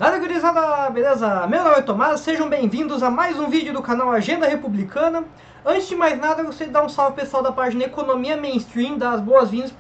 Nada, gurizada, beleza? Meu nome é Tomás, sejam bem-vindos a mais um vídeo do canal Agenda Republicana. Antes de mais nada, eu gostaria de dar um salve pessoal da página Economia Mainstream, dar as boas-vindas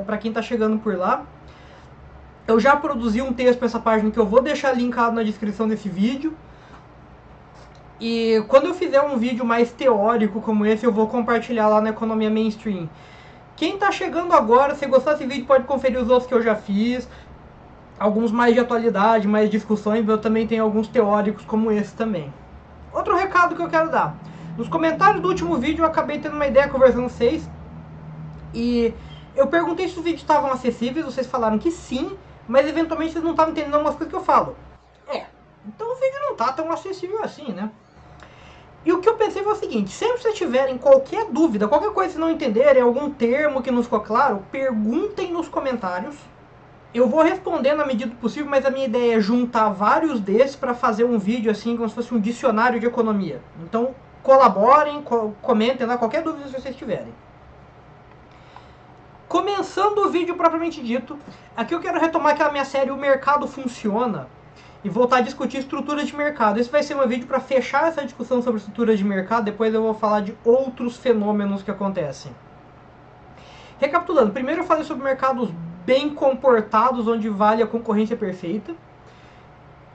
para quem está chegando por lá. Eu já produzi um texto para essa página que eu vou deixar linkado na descrição desse vídeo. E quando eu fizer um vídeo mais teórico como esse, eu vou compartilhar lá na Economia Mainstream. Quem está chegando agora, se gostar desse vídeo, pode conferir os outros que eu já fiz. Alguns mais de atualidade, mais discussões, eu também tenho alguns teóricos como esse também. Outro recado que eu quero dar. Nos comentários do último vídeo eu acabei tendo uma ideia com a versão 6. E eu perguntei se os vídeos estavam acessíveis, vocês falaram que sim, mas eventualmente vocês não estavam entendendo algumas coisas que eu falo. Então o vídeo não está tão acessível assim, né? E o que eu pensei foi o seguinte, sempre que vocês tiverem qualquer dúvida, qualquer coisa que vocês não entenderem, algum termo que não ficou claro, perguntem nos comentários. Eu vou responder na medida do possível, mas a minha ideia é juntar vários desses para fazer um vídeo assim, como se fosse um dicionário de economia. Então, colaborem, comentem lá qualquer dúvida que vocês tiverem. Começando o vídeo propriamente dito, aqui eu quero retomar aquela minha série O Mercado Funciona e voltar a discutir estruturas de mercado. Esse vai ser um vídeo para fechar essa discussão sobre estruturas de mercado, depois eu vou falar de outros fenômenos que acontecem. Recapitulando, primeiro eu falei sobre mercados bem comportados, onde vale a concorrência perfeita.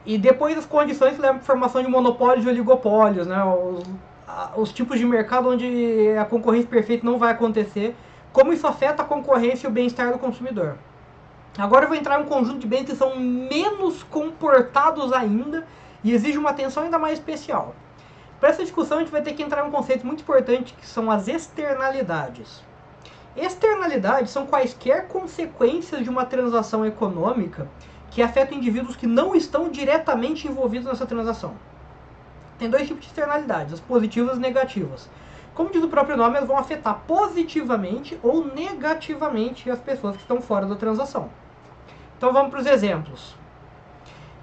E depois as condições que levam à formação de monopólios e oligopólios, né? Os tipos de mercado onde a concorrência perfeita não vai acontecer, como isso afeta a concorrência e o bem-estar do consumidor. Agora eu vou entrar em um conjunto de bens que são menos comportados ainda e exige uma atenção ainda mais especial. Para essa discussão a gente vai ter que entrar em um conceito muito importante, que são as externalidades. Externalidades são quaisquer consequências de uma transação econômica que afetam indivíduos que não estão diretamente envolvidos nessa transação. Tem dois tipos de externalidades, as positivas e as negativas. Como diz o próprio nome, elas vão afetar positivamente ou negativamente as pessoas que estão fora da transação. Então vamos para os exemplos.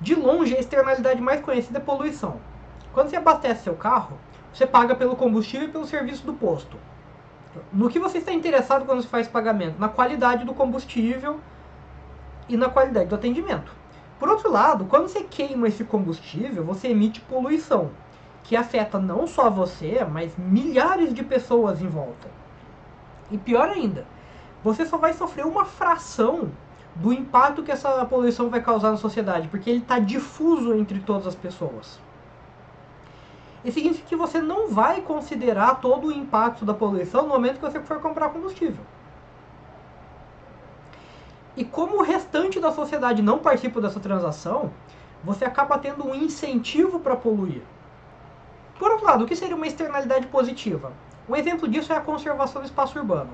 De longe, a externalidade mais conhecida é poluição. Quando você abastece seu carro, você paga pelo combustível e pelo serviço do posto. No que você está interessado quando você faz pagamento? Na qualidade do combustível e na qualidade do atendimento. Por outro lado, quando você queima esse combustível, você emite poluição, que afeta não só você, mas milhares de pessoas em volta. E pior ainda, você só vai sofrer uma fração do impacto que essa poluição vai causar na sociedade, porque ele está difuso entre todas as pessoas. Isso significa que você não vai considerar todo o impacto da poluição no momento que você for comprar combustível. E como o restante da sociedade não participa dessa transação, você acaba tendo um incentivo para poluir. Por outro lado, o que seria uma externalidade positiva? Um exemplo disso é a conservação do espaço urbano.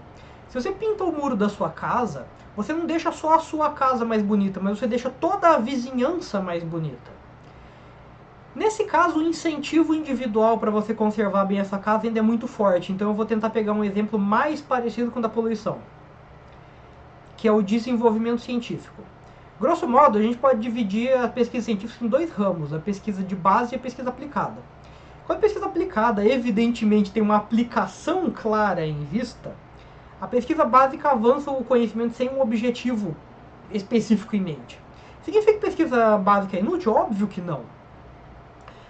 Se você pinta o muro da sua casa, você não deixa só a sua casa mais bonita, mas você deixa toda a vizinhança mais bonita. Nesse caso, o incentivo individual para você conservar bem essa casa ainda é muito forte, então eu vou tentar pegar um exemplo mais parecido com o da poluição, que é o desenvolvimento científico. Grosso modo, a gente pode dividir a pesquisa científica em dois ramos, a pesquisa de base e a pesquisa aplicada. Quando a pesquisa aplicada, evidentemente, tem uma aplicação clara em vista, a pesquisa básica avança o conhecimento sem um objetivo específico em mente. Significa que pesquisa básica é inútil? Óbvio que não.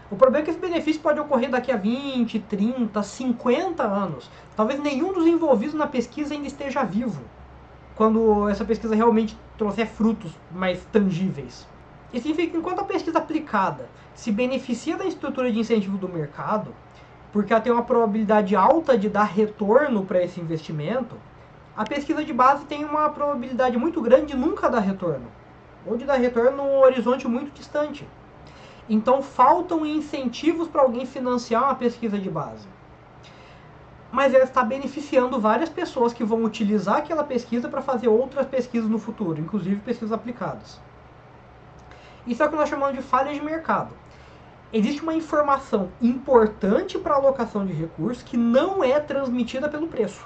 O problema é que esse benefício pode ocorrer daqui a 20, 30, 50 anos. Talvez nenhum dos envolvidos na pesquisa ainda esteja vivo, quando essa pesquisa realmente trouxer frutos mais tangíveis. Isso significa que enquanto a pesquisa aplicada se beneficia da estrutura de incentivo do mercado, porque ela tem uma probabilidade alta de dar retorno para esse investimento, a pesquisa de base tem uma probabilidade muito grande de nunca dar retorno, ou de dar retorno num horizonte muito distante. Então faltam incentivos para alguém financiar uma pesquisa de base. Mas ela está beneficiando várias pessoas que vão utilizar aquela pesquisa para fazer outras pesquisas no futuro, inclusive pesquisas aplicadas. Isso é o que nós chamamos de falha de mercado. Existe uma informação importante para a alocação de recursos que não é transmitida pelo preço.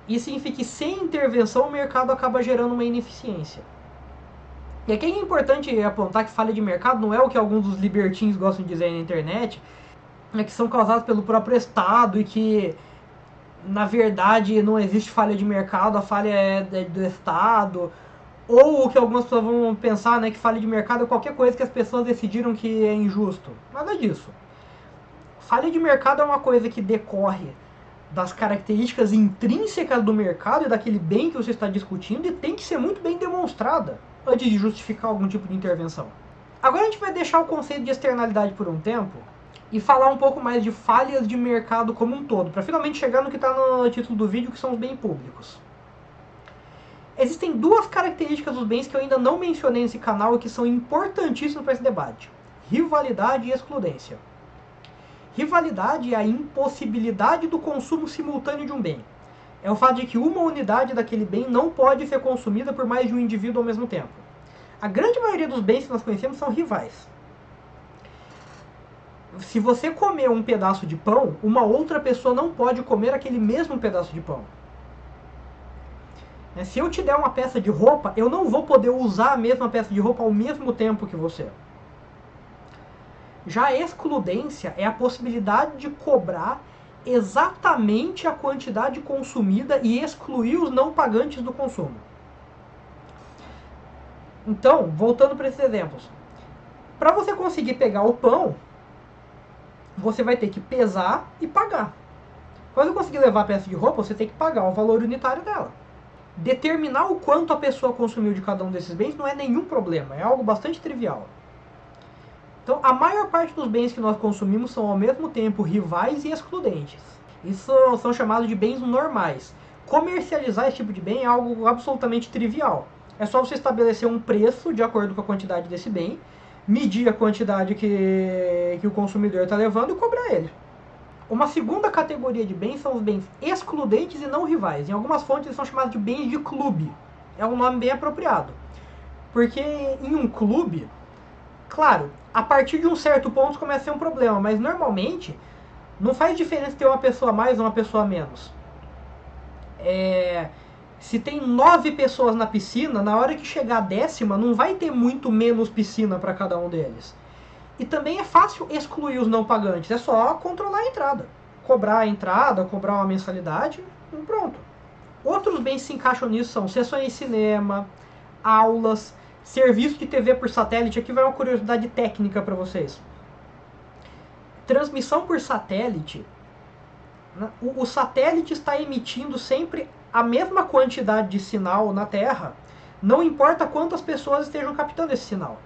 Isso significa que sem intervenção o mercado acaba gerando uma ineficiência. E aqui é importante apontar que falha de mercado não é o que alguns dos libertins gostam de dizer na internet, que são causadas pelo próprio Estado e que, na verdade, não existe falha de mercado, a falha é do Estado, Ou o que algumas pessoas vão pensar, né, que falha de mercado é qualquer coisa que as pessoas decidiram que é injusto. Nada disso. Falha de mercado é uma coisa que decorre das características intrínsecas do mercado e daquele bem que você está discutindo e tem que ser muito bem demonstrada antes de justificar algum tipo de intervenção. Agora a gente vai deixar o conceito de externalidade por um tempo e falar um pouco mais de falhas de mercado como um todo, para finalmente chegar no que está no título do vídeo, que são os bens públicos. Existem duas características dos bens que eu ainda não mencionei nesse canal e que são importantíssimas para esse debate: rivalidade e excludência. Rivalidade é a impossibilidade do consumo simultâneo de um bem. É o fato de que uma unidade daquele bem não pode ser consumida por mais de um indivíduo ao mesmo tempo. A grande maioria dos bens que nós conhecemos são rivais. Se você comer um pedaço de pão, uma outra pessoa não pode comer aquele mesmo pedaço de pão. Se eu te der uma peça de roupa, eu não vou poder usar a mesma peça de roupa ao mesmo tempo que você. Já a excludência é a possibilidade de cobrar exatamente a quantidade consumida e excluir os não pagantes do consumo. Então, voltando para esses exemplos. Para você conseguir pegar o pão, você vai ter que pesar e pagar. Para você conseguir levar a peça de roupa, você tem que pagar o valor unitário dela. Determinar o quanto a pessoa consumiu de cada um desses bens não é nenhum problema, é algo bastante trivial. Então, a maior parte dos bens que nós consumimos são ao mesmo tempo rivais e excludentes. Isso são chamados de bens normais. Comercializar esse tipo de bem é algo absolutamente trivial. É só você estabelecer um preço de acordo com a quantidade desse bem, medir a quantidade que o consumidor está levando e cobrar ele. Uma segunda categoria de bens são os bens excludentes e não rivais. Em algumas fontes eles são chamados de bens de clube. É um nome bem apropriado. Porque em um clube, claro, a partir de um certo ponto começa a ser um problema, mas normalmente não faz diferença ter uma pessoa a mais ou uma pessoa a menos. Se tem 9 pessoas na piscina, na hora que chegar a 10ª, não vai ter muito menos piscina para cada um deles. E também é fácil excluir os não pagantes, é só controlar a entrada. Cobrar a entrada, cobrar uma mensalidade, e pronto. Outros bens que se encaixam nisso são sessões de cinema, aulas, serviço de TV por satélite. Aqui vai uma curiosidade técnica para vocês. Transmissão por satélite, o satélite está emitindo sempre a mesma quantidade de sinal na Terra, não importa quantas pessoas estejam captando esse sinal.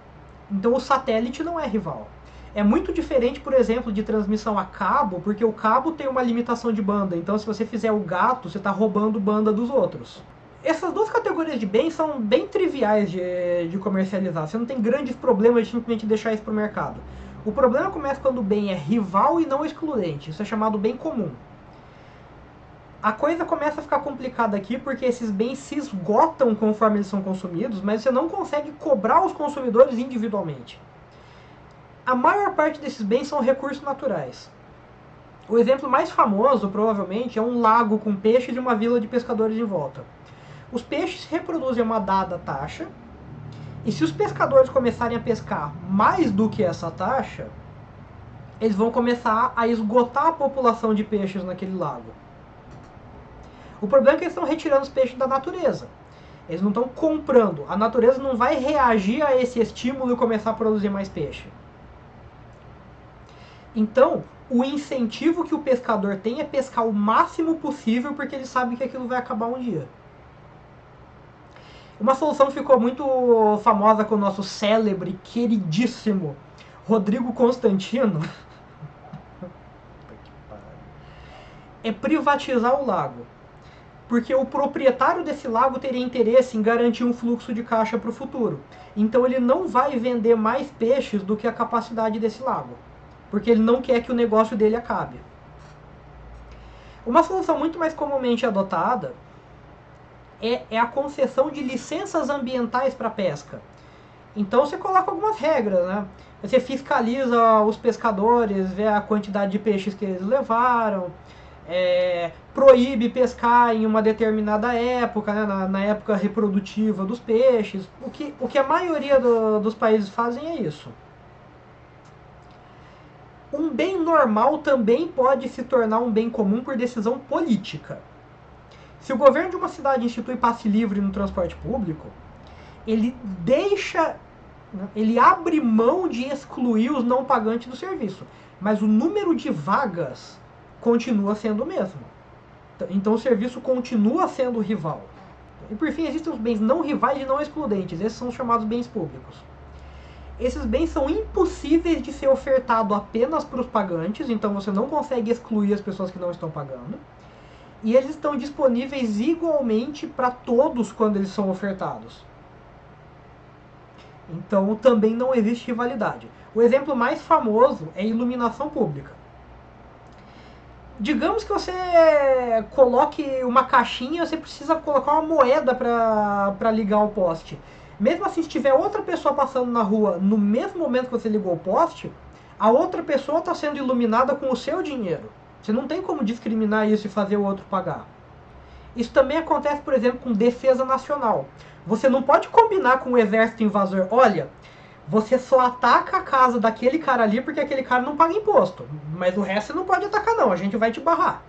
Então o satélite não é rival. É muito diferente, por exemplo, de transmissão a cabo, porque o cabo tem uma limitação de banda. Então se você fizer o gato, você está roubando banda dos outros. Essas duas categorias de bens são bem triviais de comercializar. Você não tem grandes problemas de simplesmente deixar isso para o mercado. O problema começa quando o bem é rival e não excludente. Isso é chamado bem comum. A coisa começa a ficar complicada aqui porque esses bens se esgotam conforme eles são consumidos, mas você não consegue cobrar os consumidores individualmente. A maior parte desses bens são recursos naturais. O exemplo mais famoso, provavelmente, é um lago com peixes e uma vila de pescadores em volta. Os peixes reproduzem uma dada taxa, e se os pescadores começarem a pescar mais do que essa taxa, eles vão começar a esgotar a população de peixes naquele lago. O problema é que eles estão retirando os peixes da natureza. Eles não estão comprando. A natureza não vai reagir a esse estímulo e começar a produzir mais peixe. Então, o incentivo que o pescador tem é pescar o máximo possível porque ele sabe que aquilo vai acabar um dia. Uma solução que ficou muito famosa com o nosso célebre, queridíssimo Rodrigo Constantino é privatizar o lago. Porque o proprietário desse lago teria interesse em garantir um fluxo de caixa para o futuro. Então ele não vai vender mais peixes do que a capacidade desse lago. Porque ele não quer que o negócio dele acabe. Uma solução muito mais comumente adotada é a concessão de licenças ambientais para pesca. Então você coloca algumas regras, né? Você fiscaliza os pescadores, vê a quantidade de peixes que eles levaram, proíbe pescar em uma determinada época, né, na época reprodutiva dos peixes. O que a maioria dos países fazem é isso. Um bem normal também pode se tornar um bem comum por decisão política. Se o governo de uma cidade institui passe livre no transporte público, ele deixa, ele abre mão de excluir os não pagantes do serviço, mas o número de vagas continua sendo o mesmo. Então o serviço continua sendo rival. E por fim, existem os bens não rivais e não excludentes. Esses são os chamados bens públicos. Esses bens são impossíveis de ser ofertado apenas para os pagantes, então você não consegue excluir as pessoas que não estão pagando. E eles estão disponíveis igualmente para todos quando eles são ofertados. Então também não existe rivalidade. O exemplo mais famoso é a iluminação pública. Digamos que você coloque uma caixinha, você precisa colocar uma moeda para ligar o poste. Mesmo assim, se tiver outra pessoa passando na rua no mesmo momento que você ligou o poste, a outra pessoa está sendo iluminada com o seu dinheiro. Você não tem como discriminar isso e fazer o outro pagar. Isso também acontece, por exemplo, com defesa nacional. Você não pode combinar com o exército invasor. Olha, você só ataca a casa daquele cara ali porque aquele cara não paga imposto. Mas o resto você não pode atacar não, a gente vai te barrar.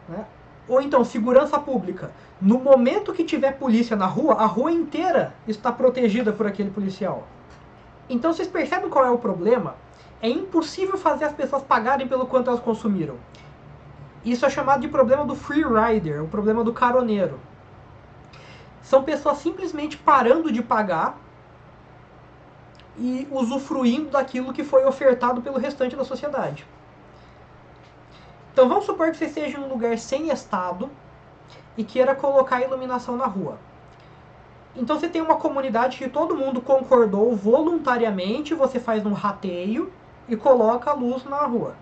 Né? Ou então, segurança pública. No momento que tiver polícia na rua, a rua inteira está protegida por aquele policial. Então vocês percebem qual é o problema? É impossível fazer as pessoas pagarem pelo quanto elas consumiram. Isso é chamado de problema do free rider, o problema do caroneiro. São pessoas simplesmente parando de pagar e usufruindo daquilo que foi ofertado pelo restante da sociedade. Então vamos supor que você esteja em um lugar sem estado e queira colocar iluminação na rua. Então você tem uma comunidade que todo mundo concordou voluntariamente, você faz um rateio e coloca a luz na rua.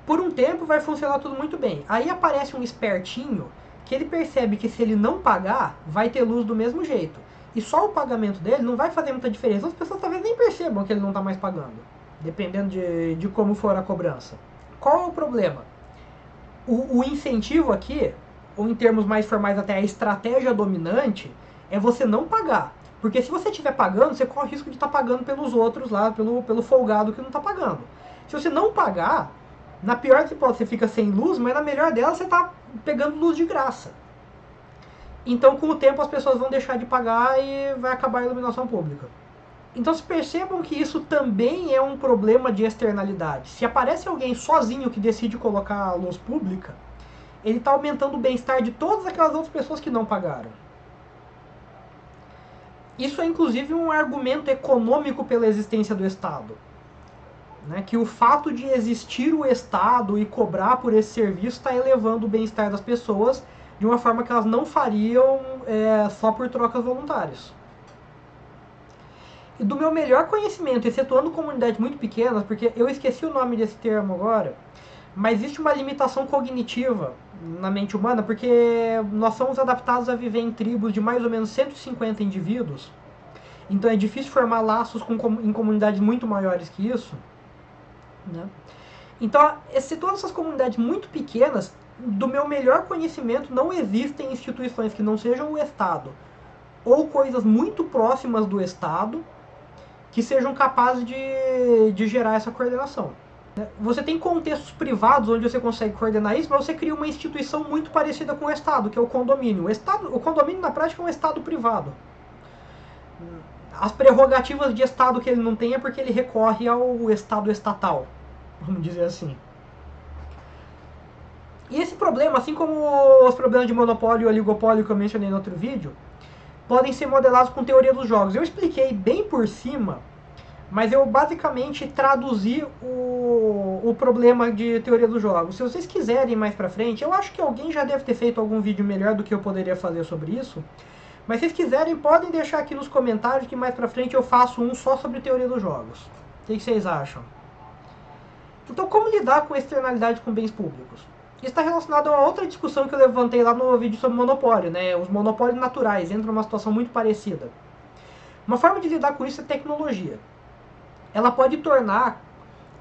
Por um tempo vai funcionar tudo muito bem. Aí aparece um espertinho que ele percebe que se ele não pagar, vai ter luz do mesmo jeito. E só o pagamento dele não vai fazer muita diferença. As pessoas talvez nem percebam que ele não está mais pagando, dependendo de como for a cobrança. Qual é o problema? O incentivo aqui, ou em termos mais formais até a estratégia dominante, é você não pagar. Porque se você estiver pagando, você corre o risco de estar pagando pelos outros lá, pelo folgado que não está pagando. Se você não pagar, na pior das hipóteses você fica sem luz, mas na melhor delas você está pegando luz de graça. Então com o tempo as pessoas vão deixar de pagar e vai acabar a iluminação pública. Então se percebam que isso também é um problema de externalidade. Se aparece alguém sozinho que decide colocar a luz pública, ele está aumentando o bem-estar de todas aquelas outras pessoas que não pagaram. Isso é inclusive um argumento econômico pela existência do Estado. Né? Que o fato de existir o Estado e cobrar por esse serviço está elevando o bem-estar das pessoas de uma forma que elas não fariam só por trocas voluntárias. E do meu melhor conhecimento, excetuando comunidades muito pequenas, porque eu esqueci o nome desse termo agora, mas existe uma limitação cognitiva na mente humana, porque nós somos adaptados a viver em tribos de mais ou menos 150 indivíduos, então é difícil formar laços em comunidades muito maiores que isso. Né? Então, excetuando essas comunidades muito pequenas, do meu melhor conhecimento, não existem instituições que não sejam o Estado ou coisas muito próximas do Estado que sejam capazes de gerar essa coordenação. Você tem contextos privados onde você consegue coordenar isso, mas você cria uma instituição muito parecida com o Estado, que é o condomínio. O condomínio, na prática, é um Estado privado. As prerrogativas de Estado que ele não tem é porque ele recorre ao Estado estatal, vamos dizer assim. E esse problema, assim como os problemas de monopólio e oligopólio que eu mencionei no outro vídeo, podem ser modelados com teoria dos jogos. Eu expliquei bem por cima, mas eu basicamente traduzi o problema de teoria dos jogos. Se vocês quiserem mais pra frente, eu acho que alguém já deve ter feito algum vídeo melhor do que eu poderia fazer sobre isso. Mas se vocês quiserem, podem deixar aqui nos comentários que mais pra frente eu faço um só sobre teoria dos jogos. O que vocês acham? Então, como lidar com externalidade com bens públicos? Isso está relacionado a outra discussão que eu levantei lá no vídeo sobre monopólio, né? Os monopólios naturais entram numa situação muito parecida. Uma forma de lidar com isso é tecnologia. Ela pode tornar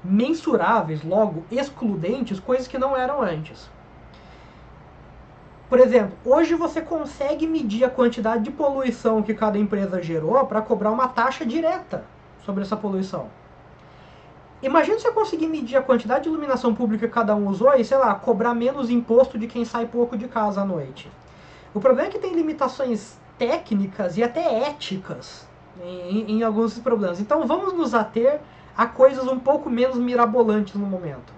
mensuráveis, logo excludentes, coisas que não eram antes. Por exemplo, hoje você consegue medir a quantidade de poluição que cada empresa gerou para cobrar uma taxa direta sobre essa poluição. Imagina se eu conseguir medir a quantidade de iluminação pública que cada um usou e, sei lá, cobrar menos imposto de quem sai pouco de casa à noite. O problema é que tem limitações técnicas e até éticas em alguns desses problemas. Então vamos nos ater a coisas um pouco menos mirabolantes no momento.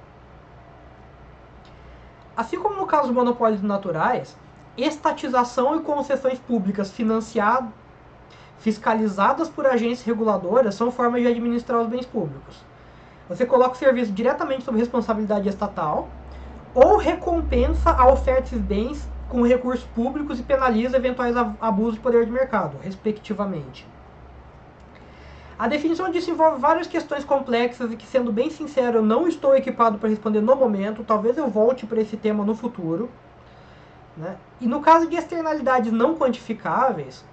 Assim como no caso dos monopólios naturais, estatização e concessões públicas fiscalizadas por agências reguladoras são formas de administrar os bens públicos. Você coloca o serviço diretamente sob responsabilidade estatal ou recompensa a oferta de bens com recursos públicos e penaliza eventuais abusos de poder de mercado, respectivamente. A definição disso envolve várias questões complexas e que, sendo bem sincero, eu não estou equipado para responder no momento. Talvez eu volte para esse tema no futuro. Né? E no caso de externalidades não quantificáveis,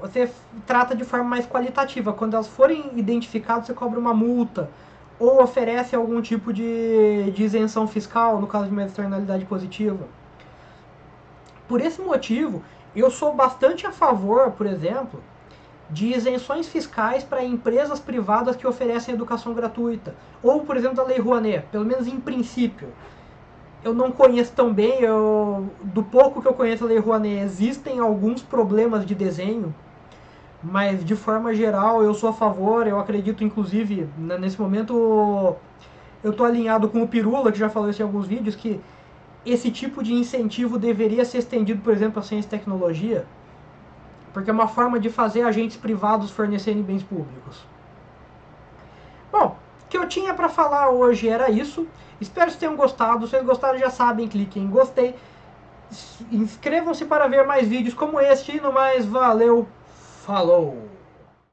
você trata de forma mais qualitativa. Quando elas forem identificadas, você cobra uma multa ou oferece algum tipo de isenção fiscal, no caso de uma externalidade positiva. Por esse motivo, eu sou bastante a favor, por exemplo, de isenções fiscais para empresas privadas que oferecem educação gratuita. Ou, por exemplo, da Lei Rouanet, pelo menos em princípio. Eu não conheço tão bem, do pouco que eu conheço da Lei Rouanet, existem alguns problemas de desenho, mas de forma geral eu sou a favor. Eu acredito, inclusive, nesse momento eu estou alinhado com o Pirula, que já falou isso em alguns vídeos, que esse tipo de incentivo deveria ser estendido, por exemplo, à ciência e tecnologia, porque é uma forma de fazer agentes privados fornecerem bens públicos. Bom, o que eu tinha para falar hoje era isso. Espero que vocês tenham gostado. Se vocês gostaram, já sabem, cliquem em gostei. Inscrevam-se para ver mais vídeos como este. E no mais, valeu, falou!